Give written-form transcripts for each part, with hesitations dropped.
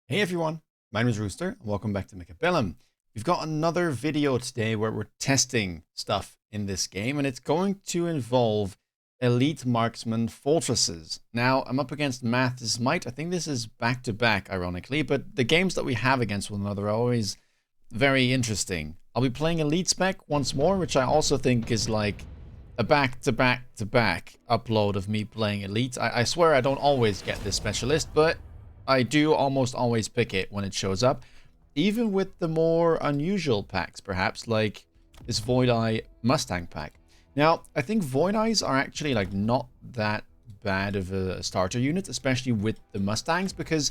Hey everyone, my name is Rooster, and welcome back to Mechabellum. We've got another video today where we're testing stuff in this game, and it's going to involve elite marksman fortresses. Now, I'm up against Math's Might. I think this is back-to-back, ironically, but the games that we have against one another are always very interesting. I'll be playing Elite Spec once more, which I also think is like a back-to-back-to-back upload of me playing Elite. I swear I don't always get this specialist, but I do almost always pick it when it shows up, even with the more unusual packs, perhaps, like this Void Eye Mustang pack. Now, I think Void Eyes are actually like not that bad of a starter unit, especially with the Mustangs, because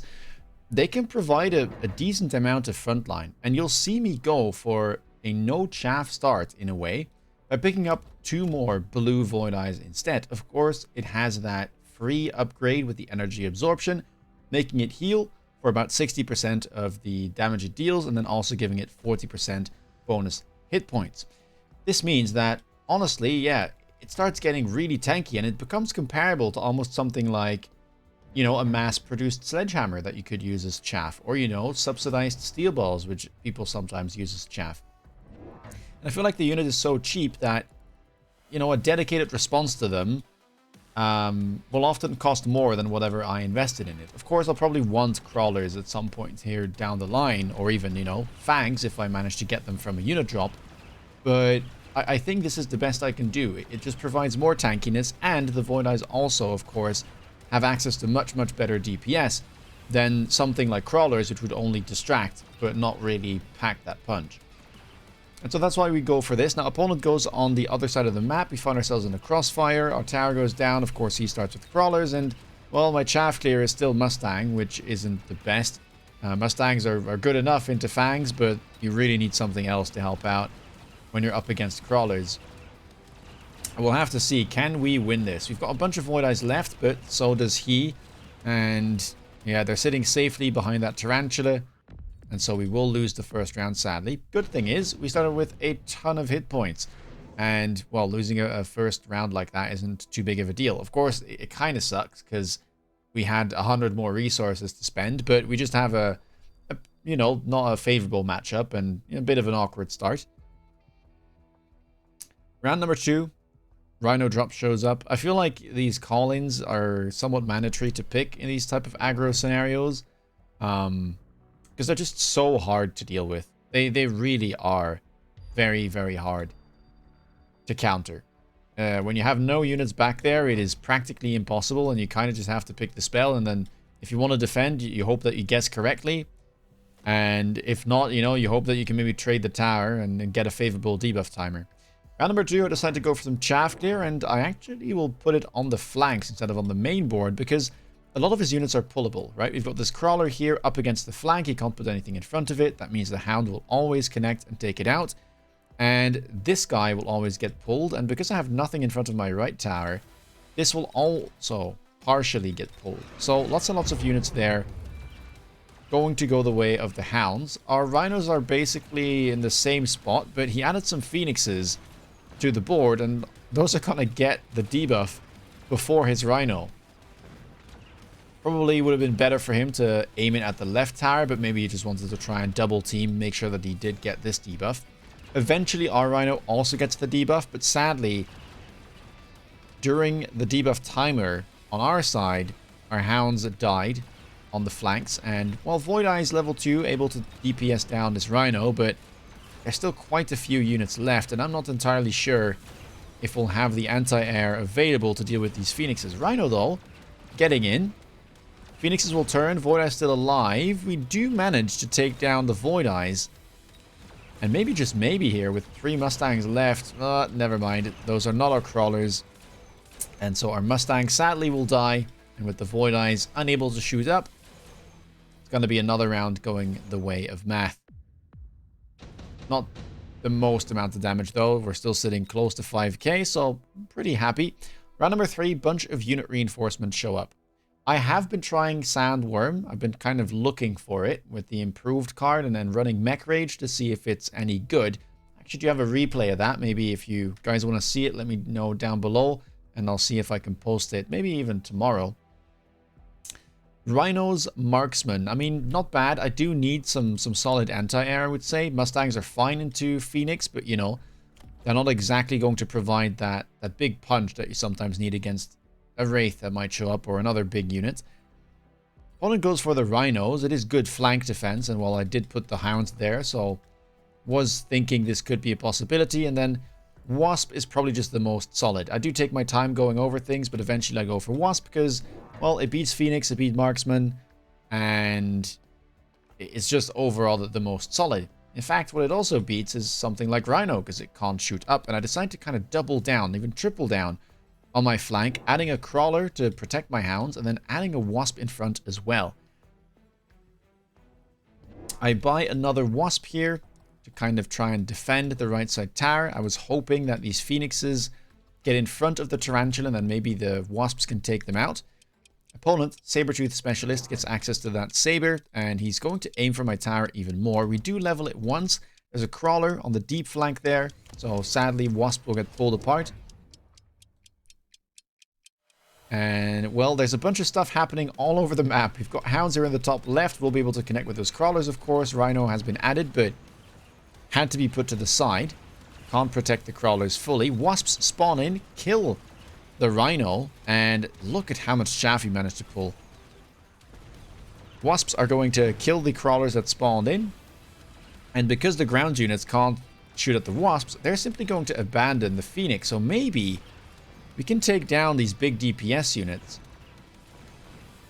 they can provide a decent amount of frontline, and you'll see me go for a no chaff start in a way by picking up 2 more blue Void Eyes instead. Of course, it has that free upgrade with the energy absorption, making it heal for about 60% of the damage it deals, and then also giving it 40% bonus hit points. This means that, honestly, yeah, it starts getting really tanky, and it becomes comparable to almost something like, you know, a mass-produced Sledgehammer that you could use as chaff, or, you know, subsidized steel balls, which people sometimes use as chaff. And I feel like the unit is so cheap that, you know, a dedicated response to them will often cost more than whatever I invested in it. Of course, I'll probably want crawlers at some point here down the line, or even, you know, fangs if I manage to get them from a unit drop. But I think this is the best I can do. It just provides more tankiness, and the Void Eyes also, of course, have access to much better DPS than something like crawlers, which would only distract, but not really pack that punch. And so that's why we go for this. Now, opponent goes on the other side of the map. We find ourselves in a crossfire. Our tower goes down. Of course, he starts with crawlers. And, well, my chaff clear is still Mustang, which isn't the best. Mustangs are good enough into fangs, but you really need something else to help out when you're up against crawlers. We'll have to see. Can we win this? We've got a bunch of Void Eyes left, but so does he. And, yeah, they're sitting safely behind that tarantula. And so we will lose the first round, sadly. Good thing is, we started with a ton of hit points. And, well, losing a first round like that isn't too big of a deal. Of course, it kind of sucks, because we had 100 more resources to spend. But we just have a you know, not a favorable matchup, and a bit of an awkward start. Round number 2. Rhino drop shows up. I feel like these call-ins are somewhat mandatory to pick in these type of aggro scenarios. Because they're just so hard to deal with. They really are very hard to counter. When you have no units back there, it is practically impossible, and you kind of just have to pick the spell, and then if you want to defend, you hope that you guess correctly. And if not, you know, you hope that you can maybe trade the tower and get a favorable debuff timer. Round number 2, I decided to go for some chaff clear, and I actually will put it on the flanks instead of on the main board, because a lot of his units are pullable, right? We've got this crawler here up against the flank. He can't put anything in front of it. That means the hound will always connect and take it out. And this guy will always get pulled. And because I have nothing in front of my right tower, this will also partially get pulled. So lots and lots of units there going to go the way of the hounds. Our rhinos are basically in the same spot, but he added some phoenixes to the board, and those are going to get the debuff before his rhino. Probably would have been better for him to aim it at the left tower, but maybe he just wanted to try and double team, make sure that he did get this debuff. Eventually, our Rhino also gets the debuff, but sadly, during the debuff timer on our side, our hounds died on the flanks, and while Void Eye is level 2, able to DPS down this Rhino, but there's still quite a few units left, and I'm not entirely sure if we'll have the anti-air available to deal with these Phoenixes. Rhino, though, getting in. Phoenixes will turn. Void Eyes still alive. We do manage to take down the Void Eyes. And maybe, just maybe here, with 3 Mustangs left. Never mind. Those are not our crawlers. And so our Mustang sadly will die. And with the Void Eyes unable to shoot up, it's going to be another round going the way of Math. Not the most amount of damage, though. We're still sitting close to 5k, so pretty happy. Round number 3, bunch of unit reinforcements show up. I have been trying Sandworm. I've been kind of looking for it with the improved card and then running Mech Rage to see if it's any good. Actually, do you have a replay of that? Maybe if you guys want to see it, let me know down below and I'll see if I can post it maybe even tomorrow. Rhino's marksman. I mean, not bad. I do need some solid anti-air, I would say. Mustangs are fine into Phoenix, but you know, they're not exactly going to provide that big punch that you sometimes need against a Wraith that might show up or another big unit. Opponent goes for the Rhinos. It is good flank defense, and while I did put the Hounds there, so was thinking this could be a possibility. And then Wasp is probably just the most solid. I do take my time going over things, but eventually I go for Wasp because, well, it beats Phoenix, it beats Marksman, and it's just overall the most solid. In fact, what it also beats is something like Rhino because it can't shoot up, and I decided to kind of double down, even triple down on my flank, adding a Crawler to protect my Hounds, and then adding a Wasp in front as well. I buy another Wasp here to kind of try and defend the right side tower. I was hoping that these Phoenixes get in front of the Tarantula and then maybe the Wasps can take them out. Opponent, Sabertooth Specialist, gets access to that Saber, and he's going to aim for my tower even more. We do level it once. There's a Crawler on the deep flank there, so sadly Wasp will get pulled apart. And, well, there's a bunch of stuff happening all over the map. We've got Hounds here in the top left. We'll be able to connect with those Crawlers, of course. Rhino has been added, but had to be put to the side. Can't protect the Crawlers fully. Wasps spawn in, kill the Rhino, and look at how much chaff he managed to pull. Wasps are going to kill the Crawlers that spawned in, and because the ground units can't shoot at the Wasps, they're simply going to abandon the Phoenix. So maybe we can take down these big DPS units.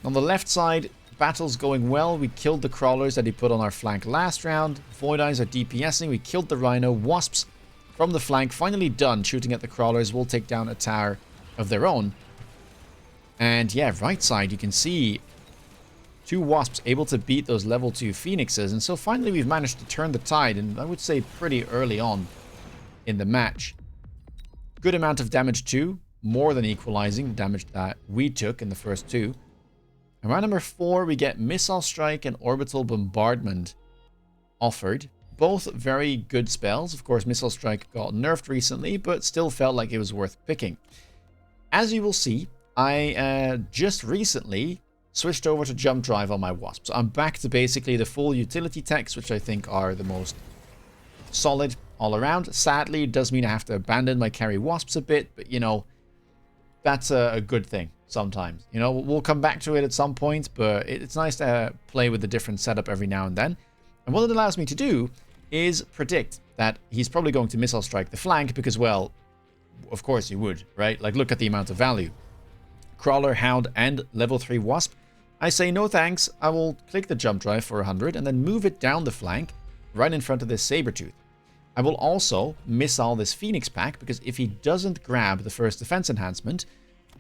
On the left side, battle's going well. We killed the Crawlers that he put on our flank last round. Void Eyes are DPSing. We killed the Rhino. Wasps from the flank, finally done shooting at the Crawlers. We'll take down a tower of their own. And yeah, right side, you can see two Wasps able to beat those level 2 Phoenixes. And so finally we've managed to turn the tide, and I would say pretty early on in the match. Good amount of damage too, more than equalizing damage that we took in the first two. And round number 4, we get Missile Strike and Orbital Bombardment offered. Both very good spells. Of course, Missile Strike got nerfed recently, but still felt like it was worth picking. As you will see, I just recently switched over to Jump Drive on my Wasp. So I'm back to basically the full utility techs, which I think are the most solid all around. Sadly, it does mean I have to abandon my carry Wasps a bit, but you know, that's a good thing sometimes. You know, we'll come back to it at some point, but it's nice to play with the different setup every now and then. And what it allows me to do is predict that he's probably going to Missile Strike the flank because, well, of course he would, right? Like, look at the amount of value. Crawler, Hound, and level 3 Wasp. I say no thanks. I will click the Jump Drive for 100 and then move it down the flank right in front of this Sabertooth. I will also missile this Phoenix pack because if he doesn't grab the first defense enhancement,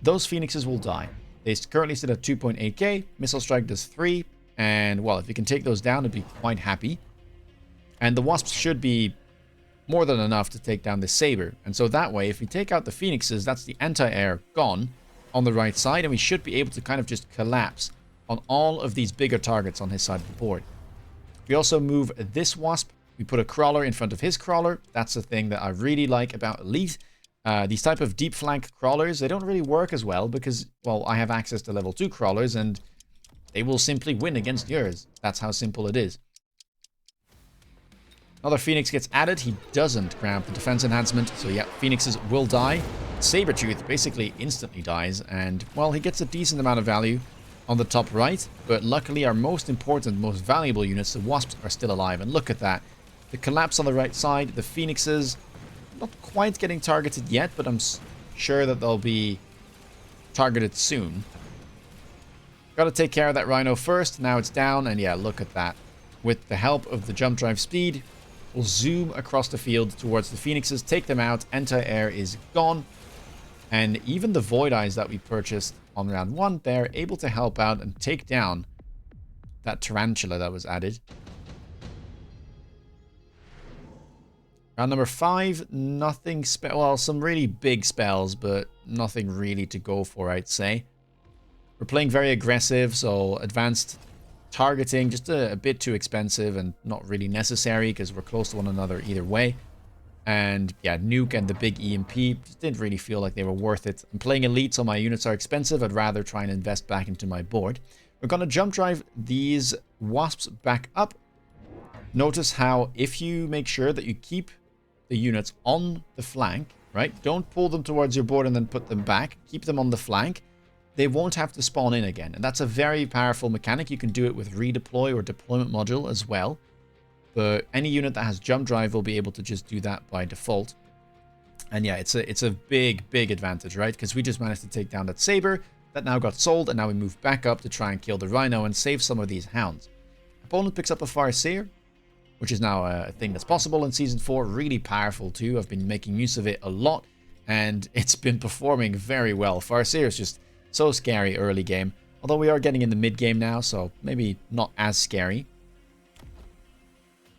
those Phoenixes will die. They currently sit at 2.8k. Missile Strike does 3. And, well, if you can take those down, I'd be quite happy. And the Wasps should be more than enough to take down the Saber. And so that way, if we take out the Phoenixes, that's the anti-air gone on the right side. And we should be able to kind of just collapse on all of these bigger targets on his side of the board. We also move this Wasp. We put a Crawler in front of his Crawler. That's the thing that I really like about Elite. These type of deep flank Crawlers, they don't really work as well because, well, I have access to level 2 Crawlers and they will simply win against yours. That's how simple it is. Another Phoenix gets added. He doesn't grab the defense enhancement. So yeah, Phoenixes will die. Sabertooth basically instantly dies. And, well, he gets a decent amount of value on the top right. But luckily, our most important, most valuable units, the Wasps, are still alive. And look at that. The collapse on the right side. The Phoenixes, not quite getting targeted yet, but I'm sure that they'll be targeted soon. Got to take care of that Rhino first. Now it's down, and yeah, look at that. With the help of the Jump Drive speed, we'll zoom across the field towards the Phoenixes, take them out. Anti-air is gone. And even the Void Eyes that we purchased on round 1, they're able to help out and take down that Tarantula that was added. Round number 5, nothing well, some really big spells, but nothing really to go for, I'd say. We're playing very aggressive, so advanced targeting, just a bit too expensive and not really necessary because we're close to one another either way. And yeah, Nuke and the big EMP just didn't really feel like they were worth it. I'm playing Elite, so my units are expensive. I'd rather try and invest back into my board. We're going to jump drive these wasps back up. Notice how if you make sure that you keep the units on the flank, right? Don't pull them towards your board and then put them back. Keep them on the flank. They won't have to spawn in again. And that's a very powerful mechanic. You can do it with redeploy or deployment module as well. But any unit that has jump drive will be able to just do that by default. And yeah, it's a big, big advantage, right? Because we just managed to take down that saber. That now got sold, and now we move back up to try and kill the Rhino and save some of these hounds. Opponent picks up a Farseer, which is now a thing that's possible in Season 4. Really powerful too. I've been making use of it a lot, and it's been performing very well. Farseer is just so scary early game. Although we are getting in the mid game now, so maybe not as scary.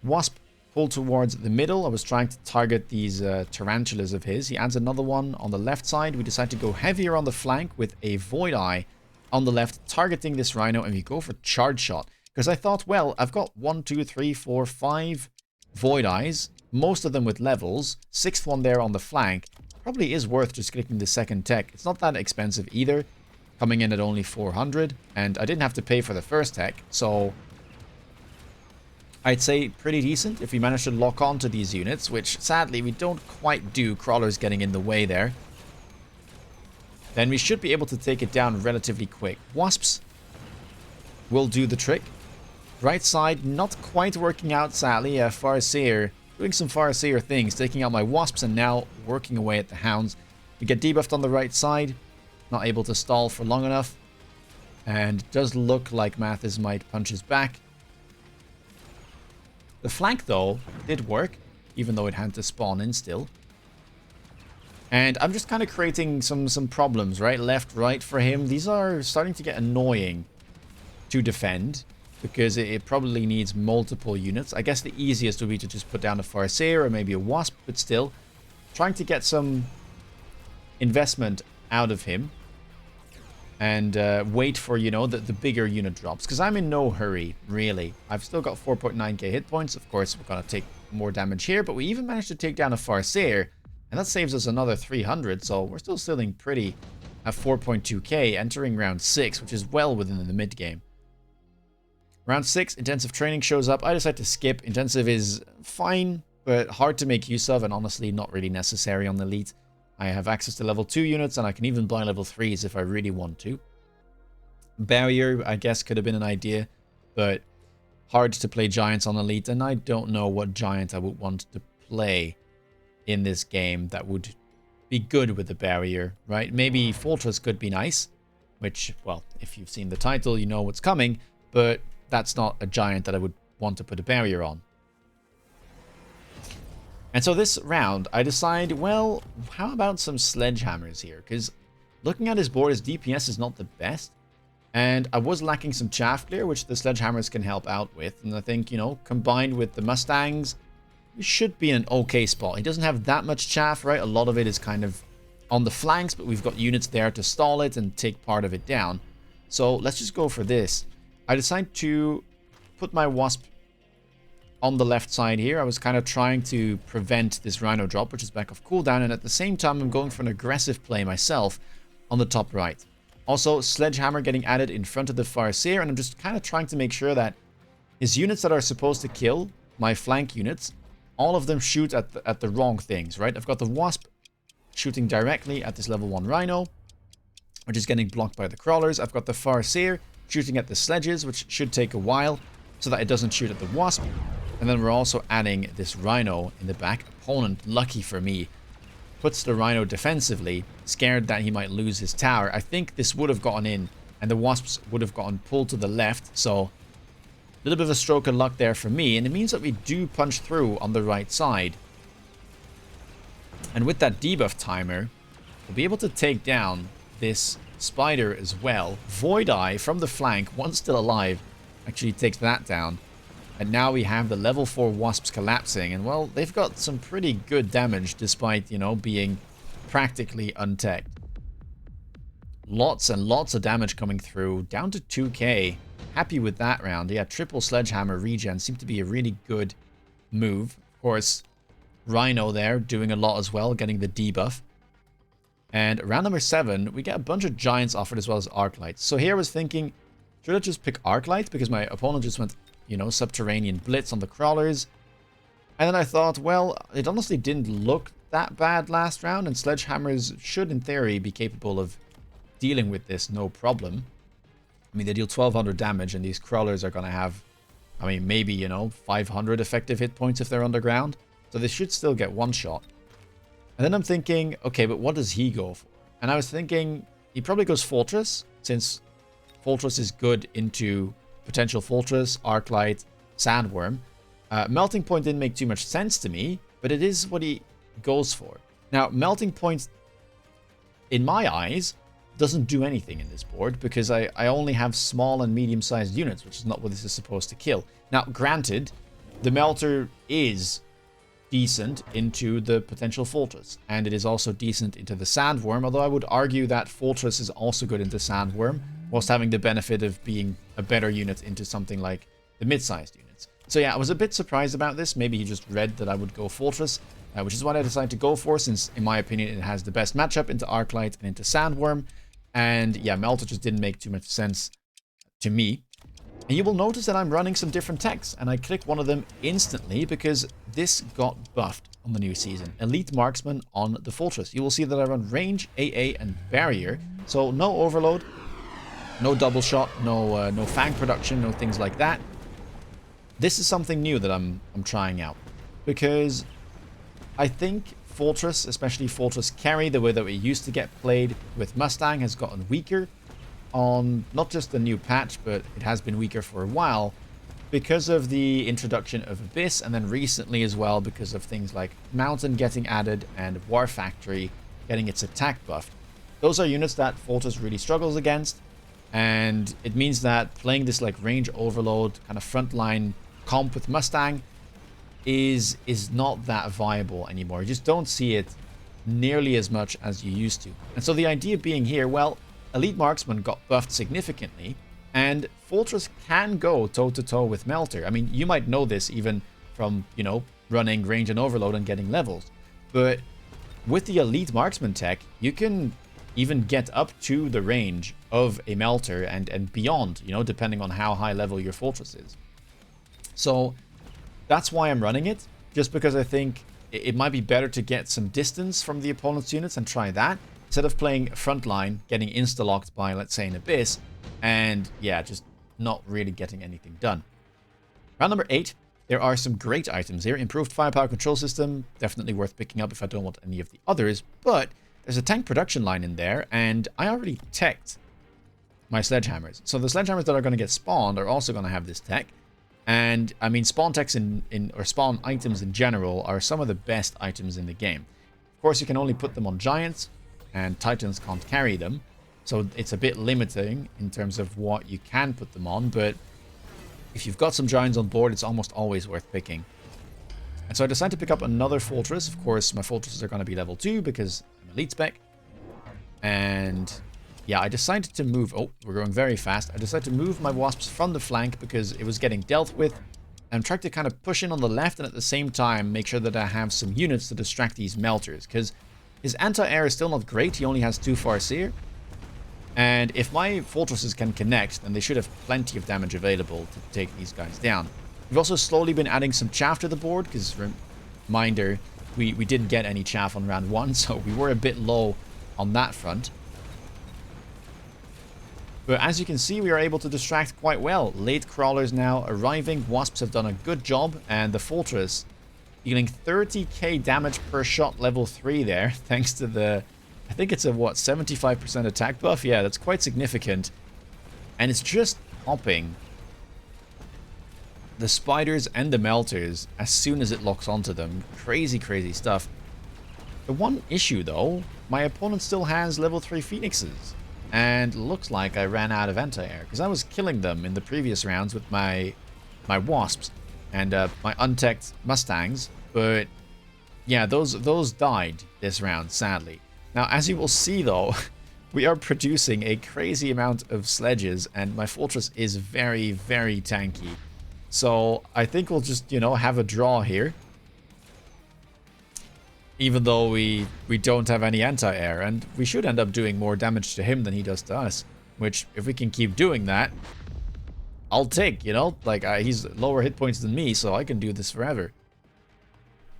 Wasp pulled towards the middle. I was trying to target these tarantulas of his. He adds another one on the left side. We decide to go heavier on the flank with a Void Eye on the left, targeting this Rhino, and we go for Charge Shot. Because I thought, well, I've got 1, 2, 3, 4, 5 Void Eyes, most of them with levels. 6th one there on the flank. Probably is worth just clicking the second tech. It's not that expensive either, coming in at only 400. And I didn't have to pay for the first tech, so I'd say pretty decent if we manage to lock on to these units, which sadly we don't quite do. Crawlers getting in the way there. Then we should be able to take it down relatively quick. Wasps will do the trick. Right side not quite working out, sadly. Farseer doing some Farseer things, taking out my wasps and now working away at the hounds. We get debuffed on the right side. Not able to stall for long enough. And it does look like Mathis might punch his back. The flank, though, did work, even though it had to spawn in still. And I'm just kind of creating some problems, right? Left, right for him. These are starting to get annoying to defend, because it probably needs multiple units. I guess the easiest would be to just put down a Farseer or maybe a Wasp, but still, trying to get some investment out of him. And wait for, you know, the bigger unit drops. Because I'm in no hurry, really. I've still got 4.9k hit points. Of course, we're going to take more damage here. But we even managed to take down a Farseer. And that saves us another 300. So we're still sitting pretty at 4.2k, entering round 6, which is well within the mid game. Round 6, Intensive Training shows up. I decide to skip. Intensive is fine, but hard to make use of. And honestly, not really necessary on Elite. I have access to level 2 units, and I can even buy level 3s if I really want to. Barrier, I guess, could have been an idea, but hard to play Giants on Elite, and I don't know what Giant I would want to play in this game that would be good with the Barrier, right? Maybe Fortress could be nice, which, well, if you've seen the title, you know what's coming, but that's not a Giant that I would want to put a Barrier on. And so this round, I decide, well, how about some Sledgehammers here? Because looking at his board, his DPS is not the best. And I was lacking some chaff clear, which the Sledgehammers can help out with. And I think, you know, combined with the Mustangs, we should be in an okay spot. He doesn't have that much chaff, right? A lot of it is kind of on the flanks, but we've got units there to stall it and take part of it down. So let's just go for this. I decide to put my Wasp on the left side here. I was kind of trying to prevent this Rhino drop, which is back off cooldown, and at the same time I'm going for an aggressive play myself on the top right. Also, Sledgehammer getting added in front of the Farseer, and I'm just kind of trying to make sure that his units that are supposed to kill my flank units, all of them shoot at the wrong things, right? I've got the Wasp shooting directly at this level 1 Rhino, which is getting blocked by the crawlers. I've got the Farseer shooting at the sledges, which should take a while so that it doesn't shoot at the Wasp. And then we're also adding this Rhino in the back. Opponent, lucky for me, puts the Rhino defensively, scared that he might lose his tower. I think this would have gotten in, and the Wasps would have gotten pulled to the left. So a little bit of a stroke of luck there for me, and it means that we do punch through on the right side. And with that debuff timer, we'll be able to take down this spider as well. Void Eye from the flank, once still alive, actually takes that down. And now we have the level 4 Wasps collapsing. And, well, they've got some pretty good damage despite, you know, being practically untech'd. Lots and lots of damage coming through. Down to 2k. Happy with that round. Yeah, triple Sledgehammer regen seemed to be a really good move. Of course, Rhino there doing a lot as well, getting the debuff. And round number 7, we get a bunch of Giants offered as well as Arclights. So here I was thinking, should I just pick Arclight? Because my opponent just went, you know, Subterranean Blitz on the crawlers. And then I thought, well, it honestly didn't look that bad last round, and Sledgehammers should, in theory, be capable of dealing with this no problem. I mean, they deal 1200 damage, and these crawlers are going to have, I mean, maybe, you know, 500 effective hit points if they're underground. So they should still get one shot. And then I'm thinking, okay, but what does he go for? And I was thinking, he probably goes Fortress, since Fortress is good into potential Fortress, Arclight, Sandworm. Melting Point didn't make too much sense to me, but it is what he goes for. Now, Melting Point, in my eyes, doesn't do anything in this board because I only have small and medium-sized units, which is not what this is supposed to kill. Now, granted, the Melter is decent into the potential Fortress, and it is also decent into the Sandworm, although I would argue that Fortress is also good into Sandworm, whilst having the benefit of being a better unit into something like the mid-sized units. So yeah, I was a bit surprised about this. Maybe he just read that I would go Fortress, which is what I decided to go for, since in my opinion it has the best matchup into Arclight and into Sandworm. And yeah, Melter just didn't make too much sense to me. And you will notice that I'm running some different techs, and I click one of them instantly because this got buffed on the new season. Elite Marksman on the Fortress. You will see that I run Range, AA, and Barrier. So no Overload, no Double Shot, no Fang production, no things like that. This is something new that I'm trying out, because I think Fortress, especially Fortress Carry, the way that it used to get played with Mustang, has gotten weaker on not just the new patch, but it has been weaker for a while because of the introduction of Abyss, and then recently as well because of things like Mountain getting added and War Factory getting its attack buffed. Those are units that Fortress really struggles against, and it means that playing this like range overload kind of frontline comp with Mustang is not that viable anymore. You just don't see it nearly as much as you used to. And so the idea being here, well, Elite Marksman got buffed significantly, and Fortress can go toe-to-toe with Melter. I mean, you might know this even from, you know, running range and overload and getting levels. But with the Elite Marksman tech, you can even get up to the range of a Melter and beyond, you know, depending on how high level your Fortress is. So that's why I'm running it, just because I think it might be better to get some distance from the opponent's units and try that, instead of playing frontline, getting insta-locked by, let's say, an Abyss, and yeah, just not really getting anything done. Round number 8, there are some great items here. Improved firepower control system, definitely worth picking up if I don't want any of the others, but there's a tank production line in there, and I already teched my Sledgehammers. So the Sledgehammers that are going to get spawned are also going to have this tech. And I mean, spawn techs or spawn items in general are some of the best items in the game. Of course, you can only put them on giants, and titans can't carry them, so it's a bit limiting in terms of what you can put them on. But if you've got some giants on board, it's almost always worth picking. And so I decided to pick up another Fortress. Of course, my Fortresses are going to be level 2 because I'm elite spec. And yeah, I decided to move... Oh, we're going very fast. I decided to move my wasps from the flank because it was getting dealt with. I'm trying to kind of push in on the left and at the same time make sure that I have some units to distract these Melters. Because his anti-air is still not great. He only has 2 Farseer. And if my Fortresses can connect, then they should have plenty of damage available to take these guys down. We've also slowly been adding some chaff to the board because, reminder, we didn't get any chaff on round 1, so we were a bit low on that front. But as you can see, we are able to distract quite well. Late crawlers now arriving. Wasps have done a good job. And the Fortress dealing 30k damage per shot level 3 there. Thanks to the... I think it's a, what, 75% attack buff? Yeah, that's quite significant. And it's just popping the spiders and the melters as soon as it locks onto them. Crazy, crazy stuff. The one issue, though, my opponent still has level 3 Phoenixes. And looks like I ran out of anti-air, because I was killing them in the previous rounds with my wasps and my untech'd Mustangs. But yeah, those died this round, sadly. Now, as you will see, though, we are producing a crazy amount of sledges, and my Fortress is very, very tanky. So I think we'll just, you know, have a draw here. Even though we don't have any anti-air, and we should end up doing more damage to him than he does to us. Which, if we can keep doing that, I'll take, you know? Like, he's lower hit points than me, so I can do this forever.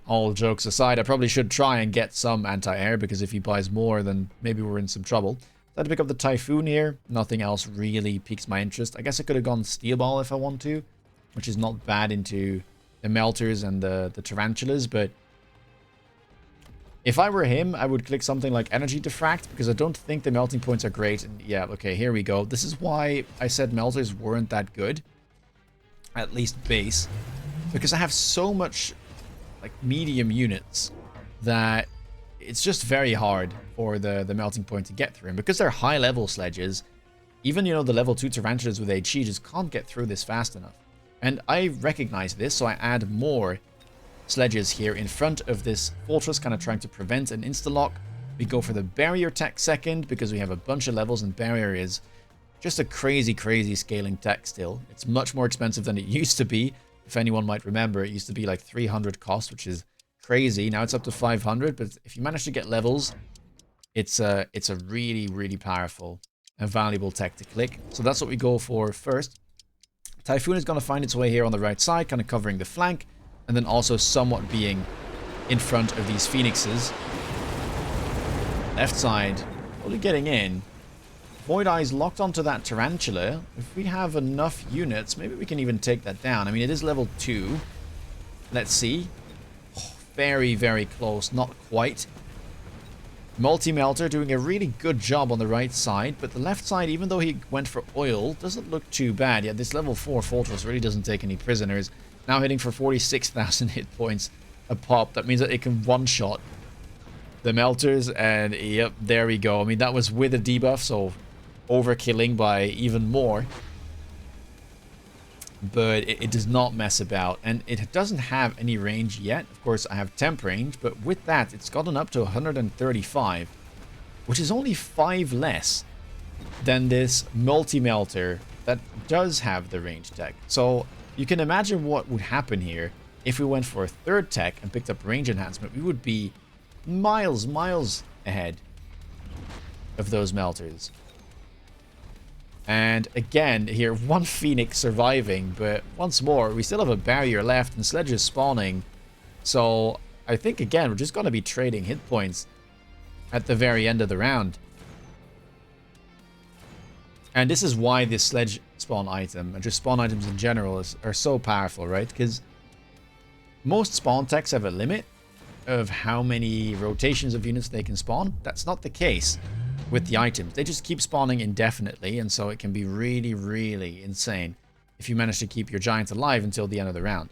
All jokes aside, I probably should try and get some anti-air, because if he buys more, then maybe we're in some trouble. I had to pick up the Typhoon here. Nothing else really piques my interest. I guess I could have gone Steel Ball if I want to, which is not bad into the Melters and the Tarantulas, but if I were him, I would click something like Energy Diffract, because I don't think the melting points are great. And yeah, okay, here we go. This is why I said Melters weren't that good, at least base, because I have so much like medium units that it's just very hard for the melting point to get through. And because they're high level sledges, even, you know, the level 2 Tarantulas with HE just can't get through this fast enough. And I recognize this, so I add more sledges here in front of this fortress, kind of trying to prevent an insta-lock. We go for the barrier tech second, because we have a bunch of levels, and barrier is just a crazy, crazy scaling tech still. It's much more expensive than it used to be. If anyone might remember, it used to be like 300 cost, which is crazy. Now it's up to 500, but if you manage to get levels, it's a really, really powerful and valuable tech to click. So that's what we go for first. Typhoon is going to find its way here on the right side, kind of covering the flank, and then also somewhat being in front of these Phoenixes. Left side, only getting in. Void Eye's locked onto that Tarantula. If we have enough units, maybe we can even take that down. I mean, it is level 2. Let's see. Oh, very, very close. Not quite. Multi-Melter doing a really good job on the right side, but the left side, even though he went for oil, doesn't look too bad. Yeah, this level 4 Fortress really doesn't take any prisoners. Now hitting for 46,000 hit points a pop. That means that it can one-shot the Melters, and yep, there we go. I mean, that was with a debuff, so overkilling by even more. But it does not mess about, and it doesn't have any range yet. Of course, I have temp range, but with that, it's gotten up to 135, which is only 5 less than this multi-melter that does have the range tech. So you can imagine what would happen here if we went for a third tech and picked up range enhancement. We would be miles ahead of those melters. And again, here, one Phoenix surviving, but once more, we still have a barrier left and sledges spawning. So I think, again, we're just going to be trading hit points at the very end of the round. And this is why this sledge spawn item, and just spawn items in general, are so powerful, right? Because most spawn techs have a limit of how many rotations of units they can spawn. That's not the case with the items. They just keep spawning indefinitely, and so it can be really, really insane if you manage to keep your giant alive until the end of the round.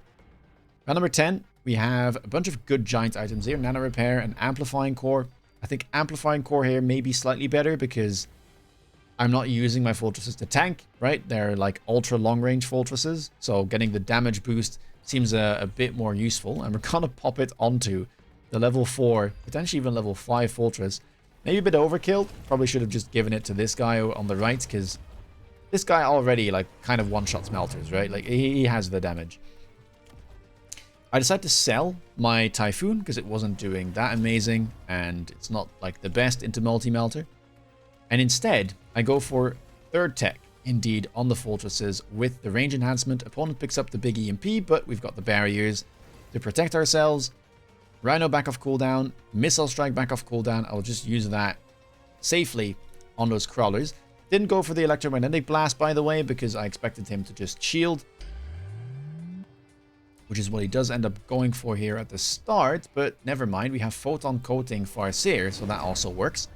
Round number 10, we have a bunch of good giant items here. Nano Repair and Amplifying Core. I think Amplifying Core here may be slightly better because I'm not using my fortresses to tank, right? They're like ultra long range fortresses, so getting the damage boost seems a bit more useful, and we're gonna pop it onto the level 4, potentially even level 5 fortress. Maybe a bit overkill. Probably should have just given it to this guy on the right, because this guy already like kind of one-shots melters, right? Like he has the damage. I decided to sell my Typhoon because it wasn't doing that amazing, and it's not like the best into multi-melter. And instead, I go for third tech, indeed, on the fortresses with the range enhancement. Opponent picks up the big EMP, but we've got the barriers to protect ourselves. Rhino back off cooldown, Missile Strike back off cooldown. I'll just use that safely on those crawlers. Didn't go for the Electromagnetic Blast, by the way, because I expected him to just shield, which is what he does end up going for here at the start. But never mind, we have Photon Coating Farseer, so that also works.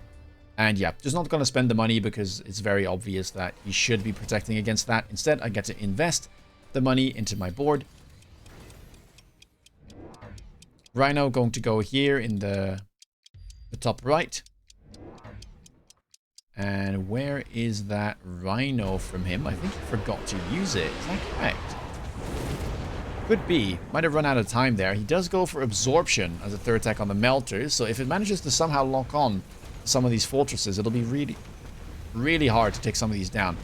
And yeah, just not going to spend the money because it's very obvious that he should be protecting against that. Instead, I get to invest the money into my board. Rhino going to go here in the top right. And where is that Rhino from him? I think he forgot to use it. Is that correct? Could be. Might have run out of time there. He does go for Absorption as a third attack on the Melters. So if it manages to somehow lock on some of these fortresses, it'll be really, really hard to take some of these down.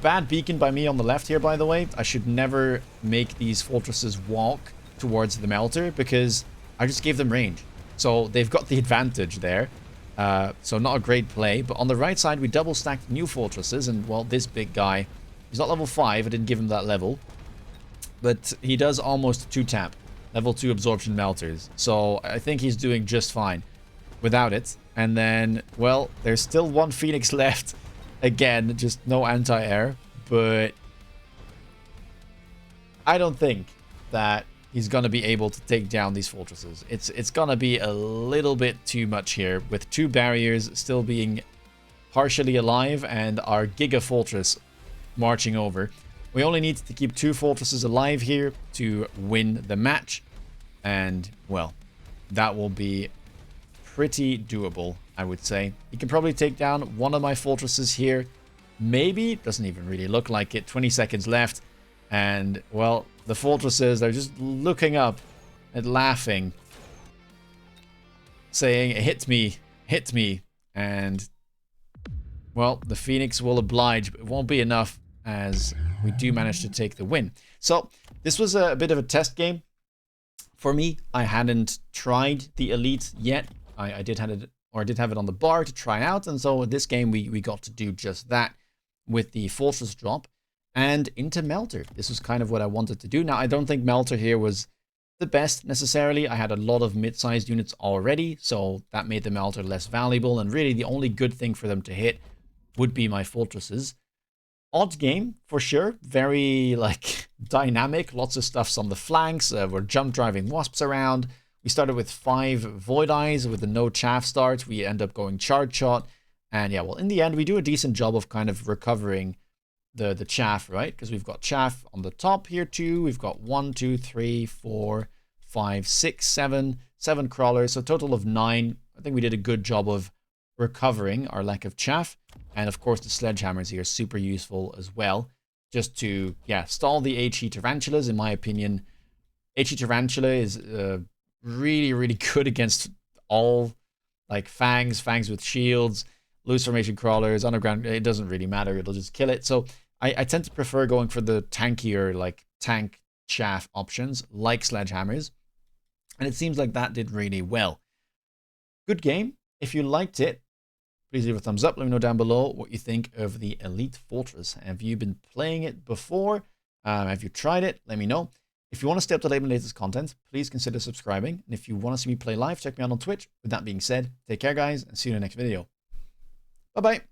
Bad beacon by me on the left here, by the way. I should never make these fortresses walk towards the Melter because I just gave them range. So they've got the advantage there. So not a great play. But on the right side, we double stacked new fortresses. And, well, this big guy He's not level 5. I didn't give him that level. But he does almost 2-tap. Level 2 absorption melters. So I think he's doing just fine without it. And then, well, there's still one Phoenix left. Again, just no anti-air. But I don't think that he's going to be able to take down these fortresses. It's going to be a little bit too much here, with 2 barriers still being partially alive and our Giga Fortress marching over. We only need to keep 2 fortresses alive here to win the match. And, well, that will be pretty doable, I would say. He can probably take down one of my fortresses here. Maybe. Doesn't even really look like it. 20 seconds left. And, well, the fortresses are just looking up and laughing, saying, hit me, hit me. And, well, the Phoenix will oblige, but it won't be enough as we do manage to take the win. So, this was a bit of a test game for me. I hadn't tried the Elite yet. I did have it on the bar to try out, and so this game we got to do just that with the Fortress drop. And into Melter. This was kind of what I wanted to do. Now, I don't think Melter here was the best necessarily. I had a lot of mid-sized units already, so that made the Melter less valuable. And really, the only good thing for them to hit would be my fortresses. Odd game, for sure. Very, like, dynamic. Lots of stuff's on the flanks. We're jump driving wasps around. We started with 5 Void Eyes with a no chaff start. We end up going charge shot. And yeah, well, in the end, we do a decent job of kind of recovering the chaff, right? Because we've got chaff on the top here too. We've got 1, 2, 3, 4, 5, 6, 7 crawlers. So a total of 9. I think we did a good job of recovering our lack of chaff. And of course the sledgehammers here are super useful as well. Just to, yeah, stall the HE tarantulas. In my opinion, HE tarantula is really, really good against all, like, fangs with shields, loose formation crawlers, underground. It doesn't really matter. It'll just kill it. So I tend to prefer going for the tankier, like, tank chaff options, like sledgehammers. And it seems like that did really well. Good game. If you liked it, please leave a thumbs up. Let me know down below what you think of the Elite Fortress. Have you been playing it before? Have you tried it? Let me know. If you want to stay up to date with the latest content, please consider subscribing. And if you want to see me play live, check me out on Twitch. With that being said, take care, guys, and see you in the next video. Bye-bye.